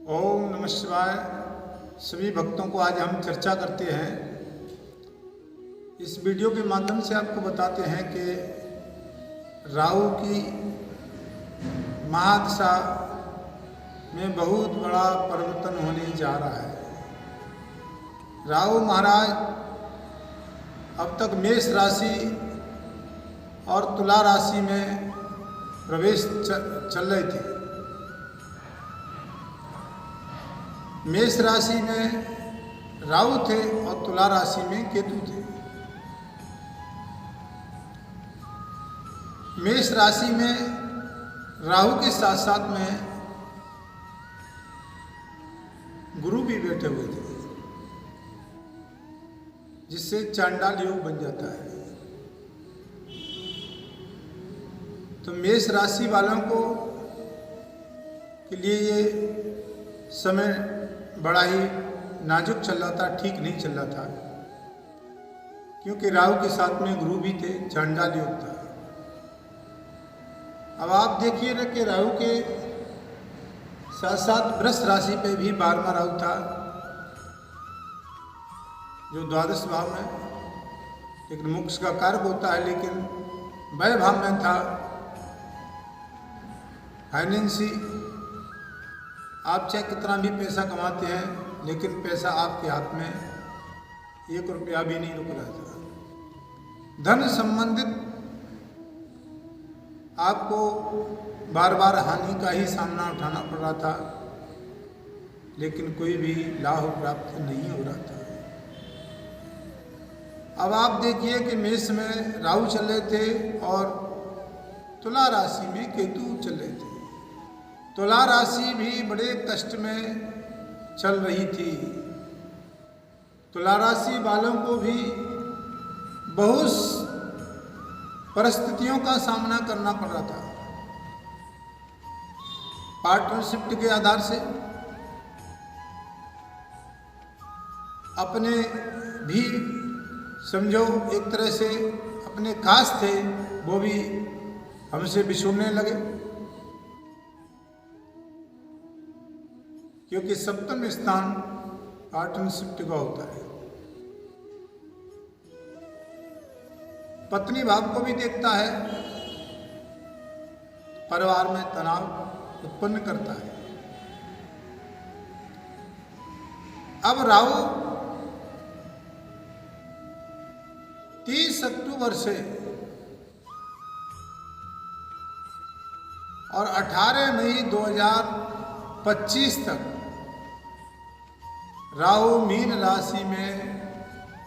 ओम नमः शिवाय। सभी भक्तों को आज हम चर्चा करते हैं। इस वीडियो के माध्यम से आपको बताते हैं कि राहु की महादशा में बहुत बड़ा परिवर्तन होने जा रहा है। राहु महाराज अब तक मेष राशि और तुला राशि में प्रवेश चल रहे थे। मेष राशि में राहु थे और तुला राशि में केतु थे। मेष राशि में राहु के साथ साथ में गुरु भी बैठे हुए थे, जिससे चांडाल योग बन जाता है। तो मेष राशि वालों को के लिए ये समय बड़ा ही नाजुक चल रहा था, ठीक नहीं चल रहा था, क्योंकि राहु के साथ में गुरु भी थे, चांडाल योग था। अब आप देखिए ना कि राहु के साथ साथ वृष राशि पे भी 12वां राहु था, जो द्वादश भाव में एक मोक्ष का कारक होता है, लेकिन व्यय भाव में था। फाइनेंसी आप चाहे कितना भी पैसा कमाते हैं, लेकिन पैसा आपके हाथ में 1 रुपया भी नहीं रुक रहा था। धन संबंधित आपको बार बार हानि का ही सामना उठाना पड़ रहा था, लेकिन कोई भी लाभ प्राप्त नहीं हो रहा था। अब आप देखिए कि मेष में राहु चल रहे थे और तुला राशि में केतु चल रहे थे। तुला राशि भी बड़े कष्ट में चल रही थी। तुला राशि वालों को भी बहुत परिस्थितियों का सामना करना पड़ रहा था। पार्टनरशिप के आधार से अपने भी समझो एक तरह से अपने खास थे, वो भी हमसे बिछुड़ने लगे, क्योंकि सप्तम स्थान पार्टनरशिप का होता है। पत्नी भाव को भी देखता है, परिवार में तनाव उत्पन्न करता है। अब राहु 30 अक्टूबर से और 18 मई 2025 तक राहु मीन राशि में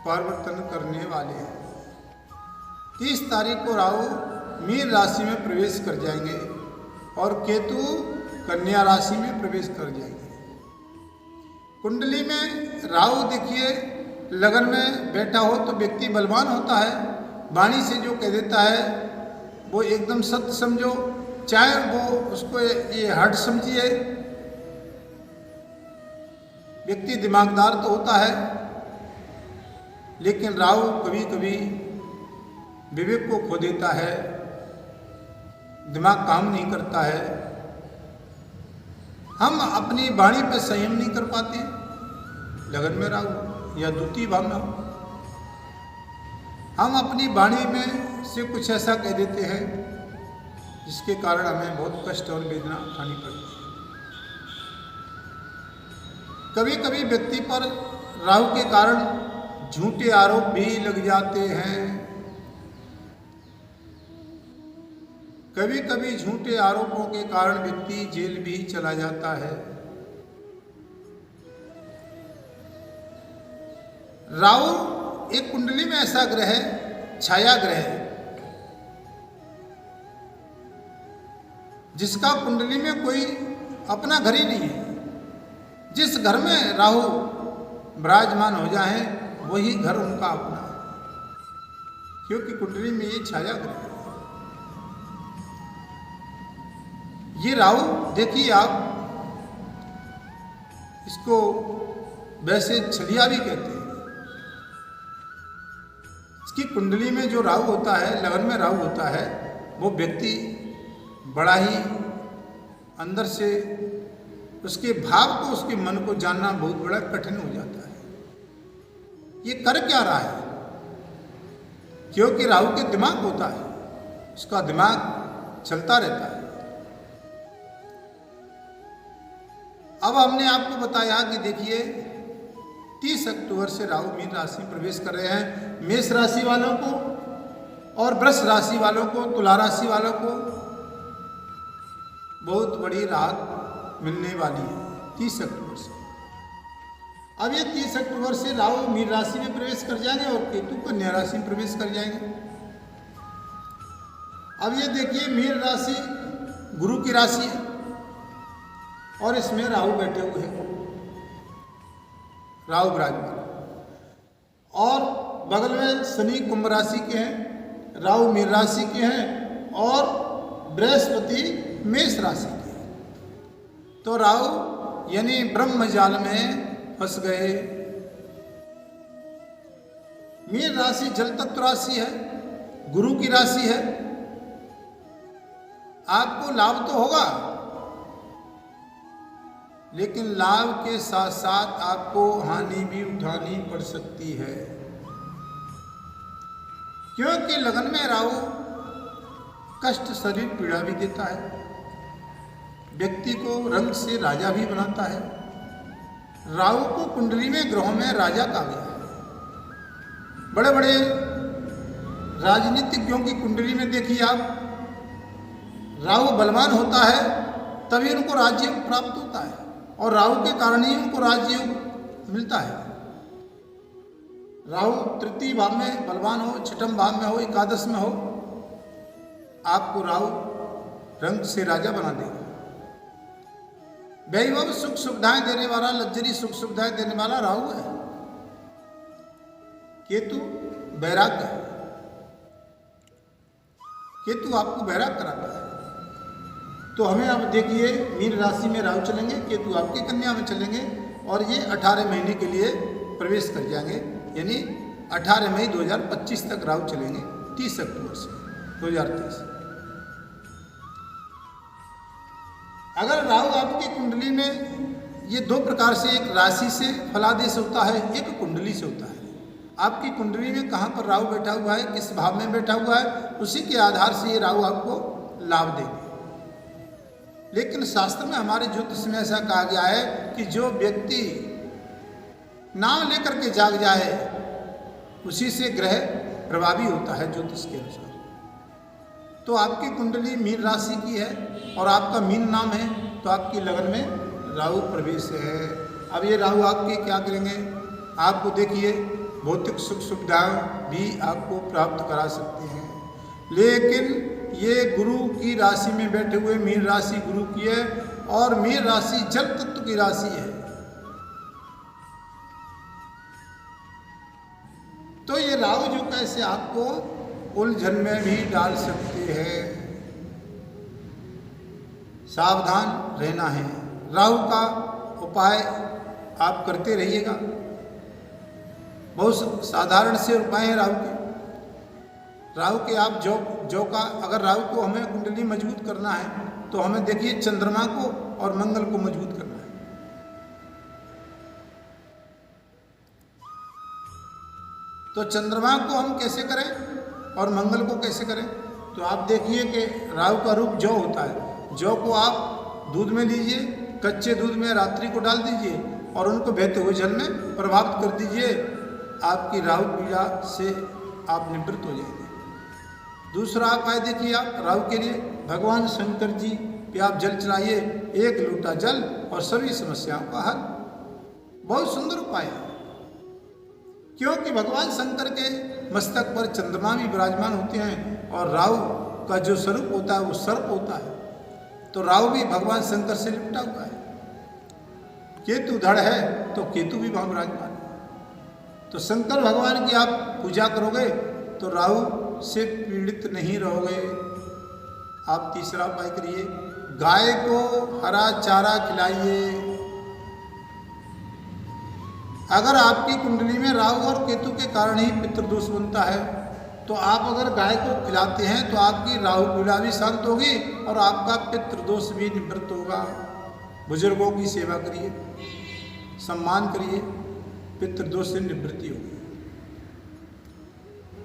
परिवर्तन करने वाले हैं। 30 तारीख को राहु मीन राशि में प्रवेश कर जाएंगे और केतु कन्या राशि में प्रवेश कर जाएंगे। कुंडली में राहु देखिए लगन में बैठा हो तो व्यक्ति बलवान होता है, वाणी से जो कह देता है वो एकदम सत्य समझो, चाहे वो उसको ये हट समझिए। व्यक्ति दिमागदार तो होता है, लेकिन राहु कभी कभी विवेक को खो देता है, दिमाग काम नहीं करता है। हम अपनी वाणी पर संयम नहीं कर पाते, लगन में राहु या द्वितीय भाव में हो, हम अपनी वाणी में से कुछ ऐसा कह देते हैं जिसके कारण हमें बहुत कष्ट और वेदना उठानी पड़ती है। कभी कभी व्यक्ति पर राहु के कारण झूठे आरोप भी लग जाते हैं। कभी कभी झूठे आरोपों के कारण व्यक्ति जेल भी चला जाता है। राहु एक कुंडली में ऐसा ग्रह है, छाया ग्रह है, जिसका कुंडली में कोई अपना घर ही नहीं है। जिस घर में राहु विराजमान हो जाए वही घर उनका अपना है, क्योंकि कुंडली में ये छाया ग्रह है। ये राहु देखिए आप इसको वैसे छलिया भी कहते हैं। इसकी कुंडली में जो राहु होता है, लगन में राहु होता है, वो व्यक्ति बड़ा ही अंदर से उसके भाव को, उसके मन को जानना बहुत बड़ा कठिन हो जाता है। ये कर क्या रहा है? क्योंकि राहु के दिमाग होता है, उसका दिमाग चलता रहता है। अब हमने आपको बताया कि देखिए 30 अक्टूबर से राहु मीन राशि में प्रवेश कर रहे हैं। मेष राशि वालों को और वृष राशि वालों को, तुला राशि वालों को बहुत बड़ी राहत मिलने वाली है 30 अक्टूबर से। अब ये 30 अक्टूबर से राहु मीन राशि में प्रवेश कर जाएंगे और केतु कन्या राशि में प्रवेश कर जाएंगे। अब ये देखिए मीन राशि गुरु की राशि है और इसमें राहु बैठे हुए हैं, राहु विराजमान, और बगल में शनि कुंभ राशि के हैं, राहु मीन राशि के हैं और बृहस्पति मेष राशि के हैं। तो राहु यानी ब्रह्म जाल में फंस गए। मीन राशि जल तत्व राशि है, गुरु की राशि है। आपको लाभ तो होगा, लेकिन लाभ के साथ साथ आपको हानि भी उठानी पड़ सकती है, क्योंकि लगन में राहु कष्ट, शरीर पीड़ा भी देता है, व्यक्ति को रंग से राजा भी बनाता है। राहु को कुंडली में ग्रहों में राजा कहा गया है। बड़े बड़े राजनीतिज्ञों की कुंडली में देखिए आप, राहु बलवान होता है तभी उनको राज्य प्राप्त होता है, और राहु के कारण ही उनको राज्य मिलता है। राहु तृतीय भाव में बलवान हो, छठम भाव में हो, एकादश में हो, आपको राहु रंग से राजा बना देगा। वैभव सुख सुविधाएं देने वाला, लग्जरी सुख सुविधाएं देने वाला राहु है। केतु वैराग्य है, केतु आपको वैराग कराता है। तो हमें अब देखिए मीन राशि में राहु चलेंगे, केतु आपकी कन्या में चलेंगे और ये 18 महीने के लिए प्रवेश कर जाएंगे, यानी 18 मई 2025 तक राहु चलेंगे 30 अक्टूबर से 2023। अगर राहु आपकी कुंडली में, ये दो प्रकार से, एक राशि से फलादेश होता है, एक कुंडली से होता है। आपकी कुंडली में कहाँ पर राहु बैठा हुआ है, किस भाव में बैठा हुआ है, उसी के आधार से ये राहु आपको लाभ देंगे। लेकिन शास्त्र में, हमारे ज्योतिष में ऐसा कहा गया है कि जो व्यक्ति नाम लेकर के जाग जाए उसी से ग्रह प्रभावी होता है ज्योतिष के अनुसार। तो आपकी कुंडली मीन राशि की है और आपका मीन नाम है, तो आपकी लगन में राहु प्रवेश है। अब ये राहु आपके क्या करेंगे? आपको देखिए भौतिक सुख सुविधाएं भी आपको प्राप्त करा सकते हैं, लेकिन ये गुरु की राशि में बैठे हुए, मीन राशि गुरु की है और मीन राशि जल तत्व की राशि है। तो ये राहु जो कैसे आपको उलझन में भी डाल सकते हैं, सावधान रहना है। राहु का उपाय आप करते रहिएगा, बहुत साधारण से उपाय हैं राहु के। राहु के आप जो का, अगर राहु को हमें कुंडली मजबूत करना है तो हमें देखिए चंद्रमा को और मंगल को मजबूत करना है। तो चंद्रमा को हम कैसे करें और मंगल को कैसे करें? तो आप देखिए कि राहु का रूप जौ होता है। जौ को आप दूध में लीजिए, कच्चे दूध में रात्रि को डाल दीजिए और उनको बहते हुए जल में प्रभावित कर दीजिए। आपकी राहु पीड़ा से आप निवृत्त हो जाएंगे। दूसरा उपाय देखिए आप राहु के लिए, भगवान शंकर जी पे आप जल चढ़ाइए, 1 लोटा जल और सभी समस्याओं का हल। बहुत सुंदर उपाय है, क्योंकि भगवान शंकर के मस्तक पर चंद्रमा भी विराजमान होते हैं और राहु का जो स्वरूप होता है वो सर्प होता है। तो राहु भी भगवान शंकर से लिपटा हुआ है। केतु धड़ है तो केतु भी वहाँ विराजमान है। तो शंकर भगवान की आप पूजा करोगे तो राहु से पीड़ित नहीं रहोगे। आप तीसरा उपाय करिए, गाय को हरा चारा खिलाइए। अगर आपकी कुंडली में राहु और केतु के कारण ही पितृदोष बनता है, तो आप अगर गाय को खिलाते हैं तो आपकी राहु पीड़ा भी शांत होगी और आपका पितृदोष भी निवृत्त होगा। बुजुर्गों की सेवा करिए, सम्मान करिए, पितृदोष से निवृत्ति होगी।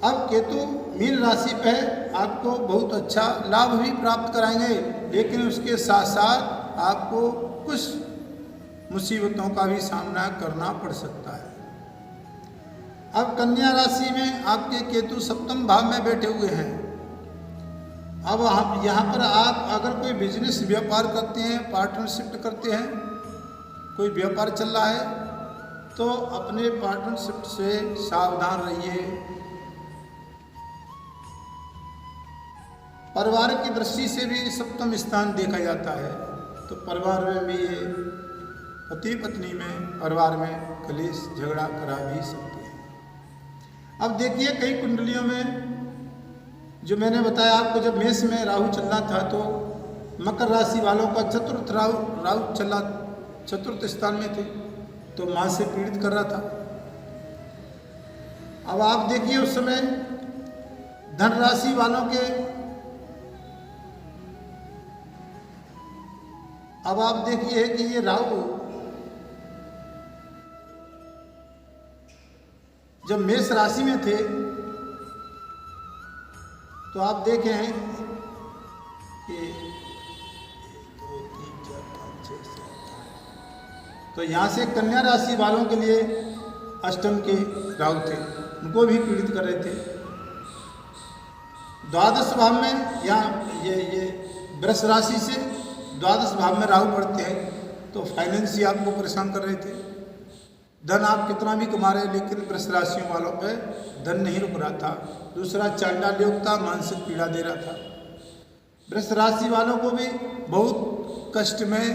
अब केतु मीन राशि पे आपको बहुत अच्छा लाभ भी प्राप्त कराएंगे, लेकिन उसके साथ साथ आपको कुछ मुसीबतों का भी सामना करना पड़ सकता है। अब कन्या राशि में आपके केतु सप्तम भाव में बैठे हुए हैं। अब आप यहाँ पर आप अगर कोई बिजनेस व्यापार करते हैं, पार्टनरशिप करते हैं, कोई व्यापार चल रहा है, तो अपने पार्टनरशिप से सावधान रहिए। परिवार की दृष्टि से भी सप्तम स्थान देखा जाता है, तो परिवार में भी ये पति पत्नी में परिवार में कलेश झगड़ा करा भी सकते हैं। अब देखिए कई कुंडलियों में जो मैंने बताया आपको, जब मेष में राहु चलना था तो मकर राशि वालों का चतुर्थ राहु चला, चतुर्थ स्थान में थे, तो मां से पीड़ित कर रहा था। अब आप देखिए उस समय धन राशि वालों के, अब आप देखिए कि ये राहु जब मेष राशि में थे तो आप देखें हैं कि 1 2 3 4 5 6 7 8, तो यहाँ से कन्या राशि वालों के लिए अष्टम के राहु थे, उनको भी पीड़ित कर रहे थे। द्वादश भाव में यहाँ ये वृष राशि से द्वादश भाव में राहु पड़ते हैं, तो फाइनेंस ही आपको परेशान कर रहे थे। धन आप कितना भी कमा रहे, लेकिन वृष राशियों वालों पे धन नहीं रुक रहा था। दूसरा चांडाल योग था, मानसिक पीड़ा दे रहा था। वृष राशि वालों को भी बहुत कष्ट में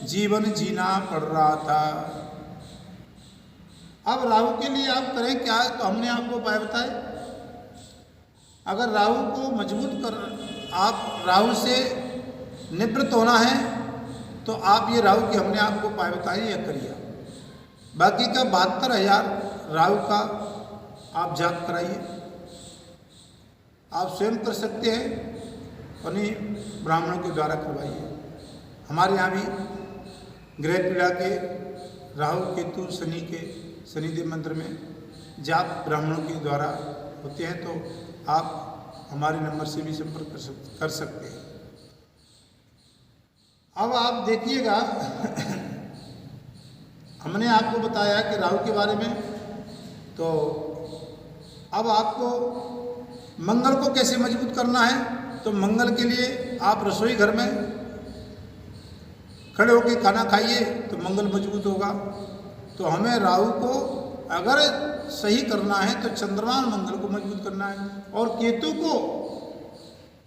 जीवन जीना पड़ रहा था। अब राहु के लिए आप करें क्या, तो हमने आपको उपाय बताए। अगर राहु को मजबूत कर, आप राहु से निवृत्त होना है, तो आप ये राहु की हमने आपको उपाय बताए, यह करिए। बाकी का 72,000 राहु का आप जाप कराइए, आप स्वयं कर सकते हैं, उन्हीं ब्राह्मणों के द्वारा करवाइए। हमारे यहाँ भी ग्रह पीड़ा के, राहु केतु शनि के शनिदेव मंत्र में जाप ब्राह्मणों के द्वारा होते हैं, तो आप हमारे नंबर से भी संपर्क कर सकते हैं। अब आप देखिएगा हमने आपको बताया कि राहु के बारे में, तो अब आपको मंगल को कैसे मजबूत करना है, तो मंगल के लिए आप रसोई घर में खड़े होकर खाना खाइए, तो मंगल मजबूत होगा। तो हमें राहु को अगर सही करना है तो चंद्रमा मंगल को मजबूत करना है, और केतु को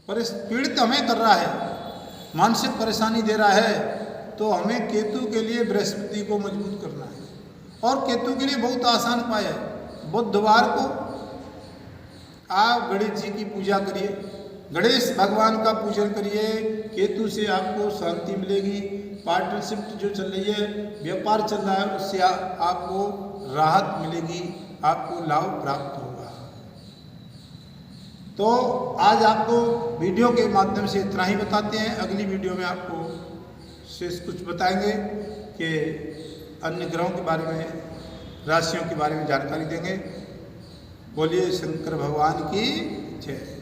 पीड़ित हमें कर रहा है, मानसिक परेशानी दे रहा है, तो हमें केतु के लिए बृहस्पति को मजबूत करना है। और केतु के लिए बहुत आसान उपाय है। बुधवार को आप गणेश जी की पूजा करिए, गणेश भगवान का पूजन करिए, केतु से आपको शांति मिलेगी। पार्टनरशिप जो चल रही है, व्यापार चल रहा है, उससे आपको राहत मिलेगी, आपको लाभ प्राप्त होगा। तो आज आपको वीडियो के माध्यम से इतना ही बताते हैं। अगली वीडियो में आपको शेष कुछ बताएंगे कि अन्य ग्रहों के बारे में, राशियों के बारे में जानकारी देंगे। बोलिए शंकर भगवान की जय।